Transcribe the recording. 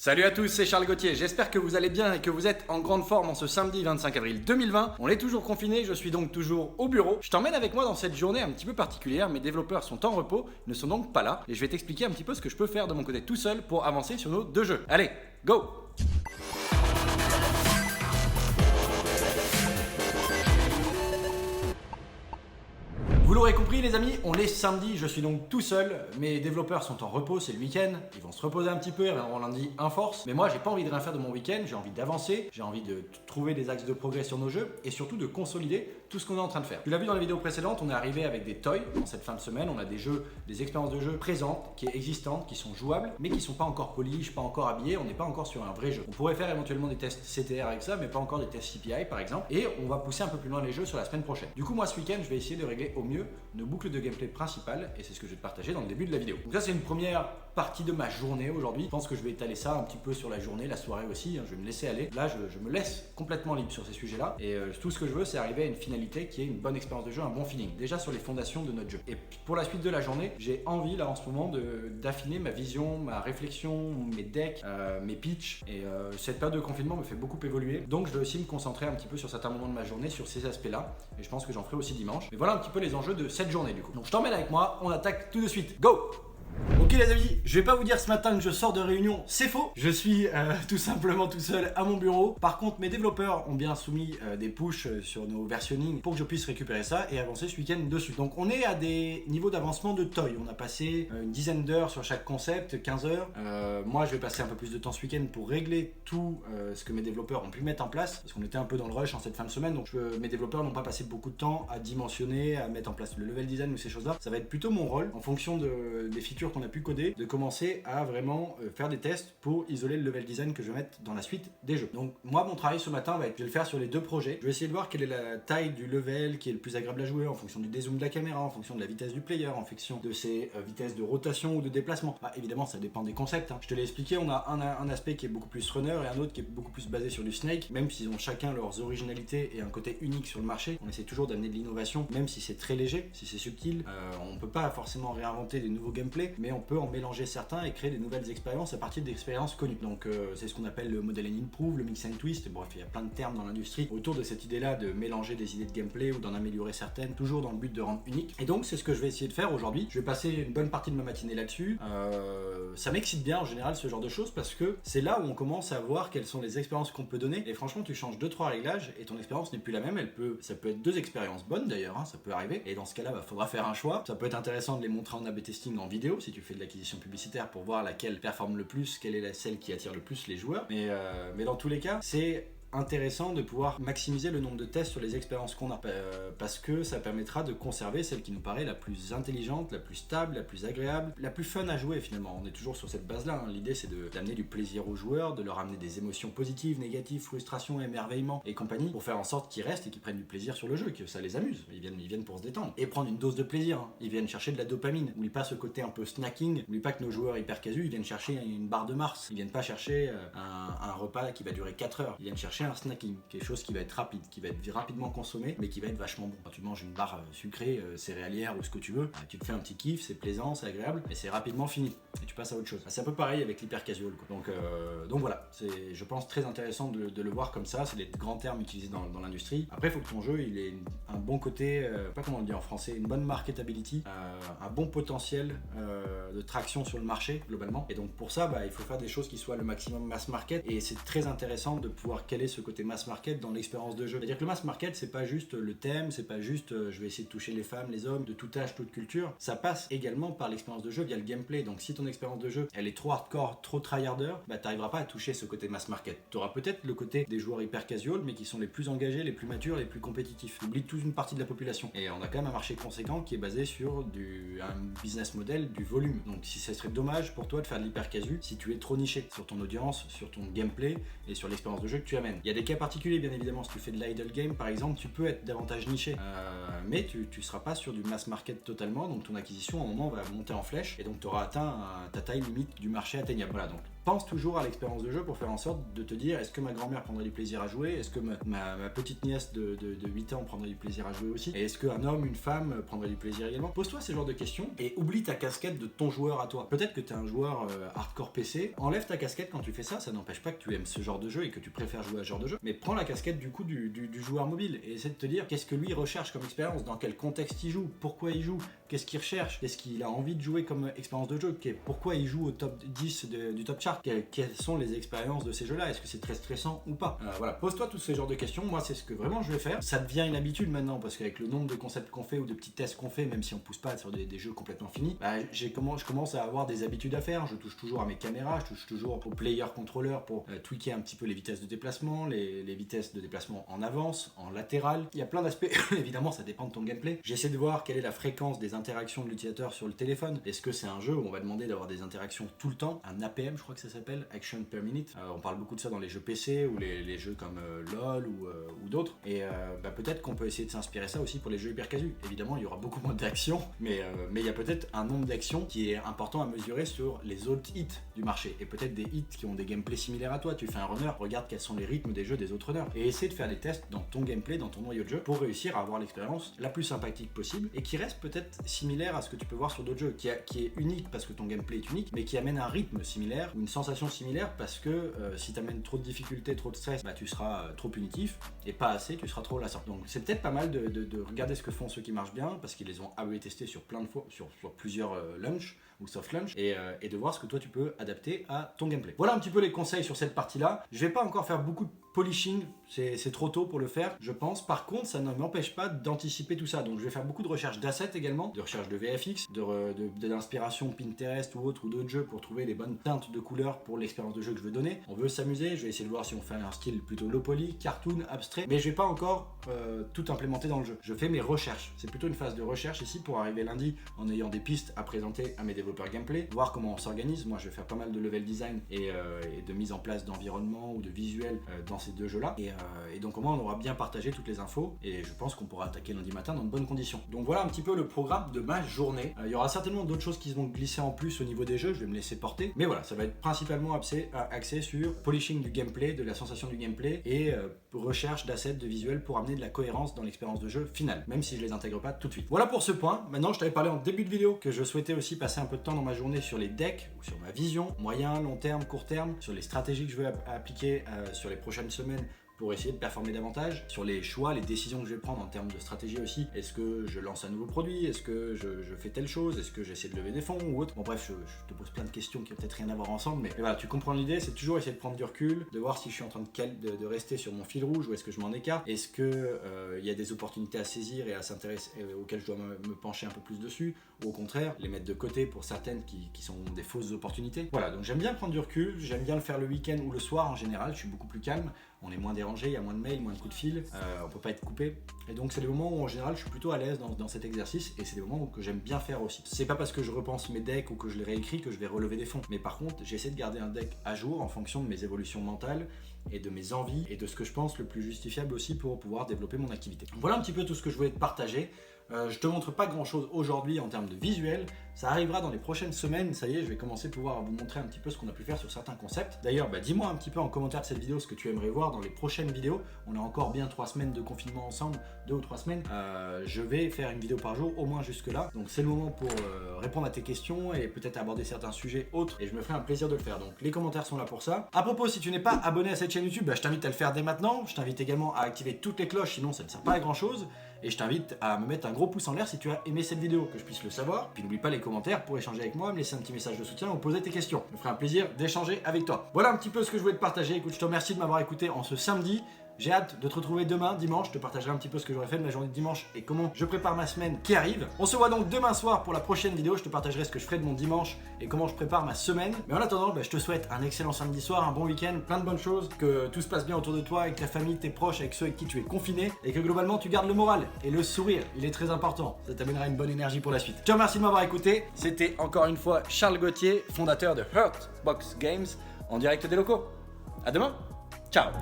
Salut à tous, c'est Charles Gauthier, j'espère que vous allez bien et que vous êtes en grande forme en ce samedi 25 avril 2020. On est toujours confinés, je suis donc toujours au bureau. Je t'emmène avec moi dans cette journée un petit peu particulière, mes développeurs sont en repos, ils ne sont donc pas là, et je vais t'expliquer un petit peu ce que je peux faire de mon côté tout seul pour avancer sur nos deux jeux. Allez, go! Vous l'aurez compris les amis, on est samedi, je suis donc tout seul, mes développeurs sont en repos, c'est le week-end, ils vont se reposer un petit peu, ils reviendront lundi in force, mais moi j'ai pas envie de rien faire de mon week-end, j'ai envie d'avancer, j'ai envie de trouver des axes de progrès sur nos jeux et surtout de consolider tout ce qu'on est en train de faire. Tu l'as vu dans la vidéo précédente, on est arrivé avec des toys dans cette fin de semaine, on a des jeux, des expériences de jeu présentes, qui est existantes, qui sont jouables, mais qui sont pas encore polish, pas encore habillées, on n'est pas encore sur un vrai jeu. On pourrait faire éventuellement des tests CTR avec ça, mais pas encore des tests CPI par exemple, et on va pousser un peu plus loin les jeux sur la semaine prochaine. Du coup moi ce week-end je vais essayer de régler au mieux nos boucles de gameplay principales et c'est ce que je vais te partager dans le début de la vidéo. Donc ça c'est une première partie de ma journée aujourd'hui. Je pense que je vais étaler ça un petit peu sur la journée, la soirée aussi, je vais me laisser aller. Là je me laisse complètement libre sur ces sujets-là et tout ce que je veux c'est arriver à une finalité qui est une bonne expérience de jeu, un bon feeling, déjà sur les fondations de notre jeu. Et pour la suite de la journée, j'ai envie là en ce moment d'affiner ma vision, ma réflexion, mes decks, mes pitchs et cette période de confinement me fait beaucoup évoluer. Donc je vais aussi me concentrer un petit peu sur certains moments de ma journée, sur ces aspects-là et je pense que j'en ferai aussi dimanche. Mais voilà un petit peu les enjeux de cette journée du coup. Donc je t'emmène avec moi, on attaque tout de suite. Go! Ok les amis, je vais pas vous dire ce matin que je sors de réunion, c'est faux. Je suis tout simplement tout seul à mon bureau. Par contre, mes développeurs ont bien soumis des pushes sur nos versionning pour que je puisse récupérer ça et avancer ce week-end dessus. Donc on est à des niveaux d'avancement de toy. On a passé une dizaine d'heures sur chaque concept, 15 heures. Moi je vais passer un peu plus de temps ce week-end pour régler tout ce que mes développeurs ont pu mettre en place. Parce qu'on était un peu dans le rush en cette fin de semaine. Donc mes développeurs n'ont pas passé beaucoup de temps à dimensionner, à mettre en place le level design ou ces choses-là. Ça va être plutôt mon rôle en fonction des features qu'on a pu coder, de commencer à vraiment faire des tests pour isoler le level design que je vais mettre dans la suite des jeux. Donc moi mon travail ce matin va être, je vais le faire sur les deux projets. Je vais essayer de voir quelle est la taille du level qui est le plus agréable à jouer en fonction du dézoom de la caméra, en fonction de la vitesse du player, en fonction de ses vitesses de rotation ou de déplacement. Bah, évidemment ça dépend des concepts, hein. Je te l'ai expliqué, on a un aspect qui est beaucoup plus runner et un autre qui est beaucoup plus basé sur du snake, même s'ils ont chacun leurs originalités et un côté unique sur le marché. On essaie toujours d'amener de l'innovation, même si c'est très léger, si c'est subtil. On peut pas forcément réinventer des nouveaux gameplays, mais on peut en mélanger certains et créer des nouvelles expériences à partir d'expériences connues. Donc c'est ce qu'on appelle le model and improve, le mix and twist, bref il y a plein de termes dans l'industrie autour de cette idée là de mélanger des idées de gameplay ou d'en améliorer certaines, toujours dans le but de rendre unique. Et donc c'est ce que je vais essayer de faire aujourd'hui. Je vais passer une bonne partie de ma matinée là-dessus. Ça m'excite bien en général ce genre de choses parce que c'est là où on commence à voir quelles sont les expériences qu'on peut donner et franchement tu changes 2-3 réglages et ton expérience n'est plus la même. Ça peut être deux expériences bonnes d'ailleurs, hein, ça peut arriver et dans ce cas là faudra faire un choix. Ça peut être intéressant de les montrer en A/B testing en vidéo si tu fais de l'acquisition publicitaire pour voir laquelle performe le plus, quelle est celle qui attire le plus les joueurs. Mais dans tous les cas, c'est intéressant de pouvoir maximiser le nombre de tests sur les expériences qu'on a parce que ça permettra de conserver celle qui nous paraît la plus intelligente, la plus stable, la plus agréable, la plus fun à jouer finalement. On est toujours sur cette base là, hein. L'idée c'est d'amener du plaisir aux joueurs, de leur amener des émotions positives, négatives, frustration, émerveillement et compagnie pour faire en sorte qu'ils restent et qu'ils prennent du plaisir sur le jeu et que ça les amuse. Ils viennent pour se détendre et prendre une dose de plaisir, hein. Ils viennent chercher de la dopamine. N'oublie pas ce côté un peu snacking, n'oublie pas que nos joueurs hyper casus ils viennent chercher une barre de Mars, ils viennent pas chercher un repas qui va durer 4 heures, ils viennent chercher un snacking, quelque chose qui va être rapide, qui va être rapidement consommé, mais qui va être vachement bon. Quand tu manges une barre sucrée, céréalière ou ce que tu veux, tu te fais un petit kiff, c'est plaisant, c'est agréable, et c'est rapidement fini. Et tu passes à autre chose. C'est un peu pareil avec l'hyper casual, quoi. Donc voilà, c'est je pense très intéressant de le voir comme ça, c'est des grands termes utilisés dans l'industrie. Après, il faut que ton jeu il ait un bon côté, pas comment on le dit en français, une bonne marketability, un bon potentiel de traction sur le marché globalement. Et donc pour ça, il faut faire des choses qui soient le maximum mass market, et c'est très intéressant de pouvoir caler ce côté mass market dans l'expérience de jeu. C'est-à-dire que le mass market, c'est pas juste le thème, c'est pas juste je vais essayer de toucher les femmes, les hommes, de tout âge, toute culture. Ça passe également par l'expérience de jeu via le gameplay. Donc si ton expérience de jeu, elle est trop hardcore, trop tryharder, t'arriveras pas à toucher ce côté mass market. Tu auras peut-être le côté des joueurs hyper casual, mais qui sont les plus engagés, les plus matures, les plus compétitifs. Tu oublies toute une partie de la population. Et on a quand même un marché conséquent qui est basé sur un business model du volume. Donc si ça serait dommage pour toi de faire de l'hyper casu si tu es trop niché sur ton audience, sur ton gameplay et sur l'expérience de jeu que tu amènes. Il y a des cas particulier bien évidemment, si tu fais de l'idle game par exemple, tu peux être davantage niché, mais tu seras pas sur du mass market totalement, donc ton acquisition à un moment va monter en flèche et donc tu auras atteint ta taille limite du marché atteignable. Voilà, donc pense toujours à l'expérience de jeu pour faire en sorte de te dire est-ce que ma grand-mère prendrait du plaisir à jouer, est-ce que ma petite nièce de 8 ans prendrait du plaisir à jouer aussi, et est-ce qu'un homme, une femme prendrait du plaisir également. Pose-toi ces genres de questions et oublie ta casquette de ton joueur à toi. Peut-être que tu es un joueur hardcore PC, enlève ta casquette quand tu fais ça, ça n'empêche pas que tu aimes ce genre de jeu et que tu préfères jouer à ce genre de jeu, mais prends la casquette du coup du joueur mobile et essaie de te dire qu'est-ce que lui recherche comme expérience, dans quel contexte il joue, pourquoi il joue, qu'est-ce qu'il recherche, qu'est-ce qu'il a envie de jouer comme expérience de jeu, pourquoi il joue au top 10 du top chart, quelles sont les expériences de ces jeux-là, est-ce que c'est très stressant ou pas. Voilà, pose-toi tous ces genres de questions, moi c'est ce que vraiment je vais faire. Ça devient une habitude maintenant parce qu'avec le nombre de concepts qu'on fait ou de petits tests qu'on fait, même si on pousse pas sur des jeux complètement finis, je commence à avoir des habitudes à faire. Je touche toujours à mes caméras, je touche toujours au player controller pour tweaker un petit peu les vitesses de déplacement, les vitesses de déplacement en avance, en latéral. Il y a plein d'aspects, évidemment ça dépend de ton gameplay. J'essaie de voir quelle est la fréquence des interactions de l'utilisateur sur le téléphone. Est-ce que c'est un jeu où on va demander d'avoir des interactions tout le temps, un APM je crois que ça s'appelle, Action Per Minute. On parle beaucoup de ça dans les jeux PC ou les jeux comme LOL ou d'autres. Et peut-être qu'on peut essayer de s'inspirer ça aussi pour les jeux hyper casus. Évidemment, il y aura beaucoup moins d'actions, mais il y a peut-être un nombre d'actions qui est important à mesurer sur les autres hits du marché. Et peut-être des hits qui ont des gameplays similaires à toi. Tu fais un runner, regarde quels sont les rythmes des jeux des autres runners. Et essaie de faire des tests dans ton gameplay, dans ton noyau de jeu, pour réussir à avoir l'expérience la plus sympathique possible et qui reste peut-être similaire à ce que tu peux voir sur d'autres jeux, qui est unique parce que ton gameplay est unique, mais qui amène un rythme similaire ou une sensation similaire parce que si tu amènes trop de difficultés, trop de stress, tu seras trop punitif et pas assez, tu seras trop lassant. Donc c'est peut-être pas mal de regarder ce que font ceux qui marchent bien parce qu'ils les ont A/B testés sur plein de fois, sur plusieurs launchs ou soft launch et de voir ce que toi tu peux adapter à ton gameplay. Voilà un petit peu les conseils sur cette partie-là. Je vais pas encore faire beaucoup de polishing, c'est trop tôt pour le faire, je pense. Par contre, ça ne m'empêche pas d'anticiper tout ça. Donc je vais faire beaucoup de recherche d'assets également, de recherche de VFX, de l'inspiration Pinterest ou autre ou d'autres jeux pour trouver les bonnes teintes de couleurs pour l'expérience de jeu que je veux donner. On veut s'amuser, je vais essayer de voir si on fait un style plutôt low poly, cartoon, abstrait, mais je vais pas encore tout implémenter dans le jeu. Je fais mes recherches. C'est plutôt une phase de recherche ici pour arriver lundi en ayant des pistes à présenter à mes développeurs gameplay, voir comment on s'organise. Moi je vais faire pas mal de level design et de mise en place d'environnement ou de visuel dans ces deux jeux là et donc au moins on aura bien partagé toutes les infos et je pense qu'on pourra attaquer lundi matin dans de bonnes conditions. Donc voilà un petit peu le programme de ma journée. Il y aura certainement d'autres choses qui vont glisser en plus au niveau des jeux, je vais me laisser porter, mais voilà, ça va être principalement axé sur polishing du gameplay, de la sensation du gameplay et recherche d'assets, de visuels pour amener de la cohérence dans l'expérience de jeu finale, même si je les intègre pas tout de suite. Voilà pour ce point. Maintenant je t'avais parlé en début de vidéo que je souhaitais aussi passer un peu de temps dans ma journée sur les decks ou sur ma vision, moyen, long terme, court terme, sur les stratégies que je veux appliquer sur les prochaines semaines pour essayer de performer davantage, sur les choix, les décisions que je vais prendre en termes de stratégie aussi. Est-ce que je lance un nouveau produit? Est-ce que je fais telle chose? Est-ce que j'essaie de lever des fonds ou autre? Bon bref, je te pose plein de questions qui ont peut-être rien à voir ensemble, mais voilà, tu comprends l'idée, c'est toujours essayer de prendre du recul, de voir si je suis en train de rester sur mon fil rouge ou est-ce que je m'en écarte. Est-ce que y a des opportunités à saisir et à s'intéresser auxquelles je dois me pencher un peu plus dessus, ou au contraire, les mettre de côté pour certaines qui sont des fausses opportunités. Voilà, donc j'aime bien prendre du recul, j'aime bien le faire le week-end ou le soir en général, je suis beaucoup plus calme. On est moins dérangé, il y a moins de mails, moins de coups de fil, on peut pas être coupé. Et donc c'est des moments où en général je suis plutôt à l'aise dans cet exercice et c'est des moments que j'aime bien faire aussi. C'est pas parce que je repense mes decks ou que je les réécris que je vais relever des fonds. Mais par contre, j'essaie de garder un deck à jour en fonction de mes évolutions mentales et de mes envies et de ce que je pense le plus justifiable aussi pour pouvoir développer mon activité. Voilà un petit peu tout ce que je voulais te partager. Je te montre pas grand chose aujourd'hui en termes de visuel, ça arrivera dans les prochaines semaines, ça y est, je vais commencer à pouvoir vous montrer un petit peu ce qu'on a pu faire sur certains concepts. D'ailleurs, dis-moi un petit peu en commentaire de cette vidéo ce que tu aimerais voir dans les prochaines vidéos. On a encore bien 3 semaines de confinement ensemble, 2 ou 3 semaines. Je vais faire une vidéo par jour, au moins jusque là. Donc c'est le moment pour répondre à tes questions et peut-être aborder certains sujets autres et je me ferai un plaisir de le faire. Donc les commentaires sont là pour ça. À propos, si tu n'es pas abonné à cette chaîne YouTube, je t'invite à le faire dès maintenant. Je t'invite également à activer toutes les cloches, sinon ça ne sert pas à grand chose. Et je t'invite à me mettre un gros pouce en l'air si tu as aimé cette vidéo, que je puisse le savoir. Puis n'oublie pas les commentaires pour échanger avec moi, me laisser un petit message de soutien ou poser tes questions. Ça me ferait un plaisir d'échanger avec toi. Voilà un petit peu ce que je voulais te partager. Écoute, je te remercie de m'avoir écouté en ce samedi. J'ai hâte de te retrouver demain, dimanche. Je te partagerai un petit peu ce que j'aurais fait de ma journée de dimanche et comment je prépare ma semaine qui arrive. On se voit donc demain soir pour la prochaine vidéo. Je te partagerai ce que je ferai de mon dimanche et comment je prépare ma semaine. Mais en attendant, je te souhaite un excellent samedi soir, un bon week-end, plein de bonnes choses, que tout se passe bien autour de toi, avec ta famille, tes proches, avec ceux avec qui tu es confiné et que globalement tu gardes le moral et le sourire. Il est très important. Ça t'amènera une bonne énergie pour la suite. Je te remercie de m'avoir écouté. C'était encore une fois Charles Gauthier, fondateur de Hurtbox Games, en direct des locaux. À demain. Ciao.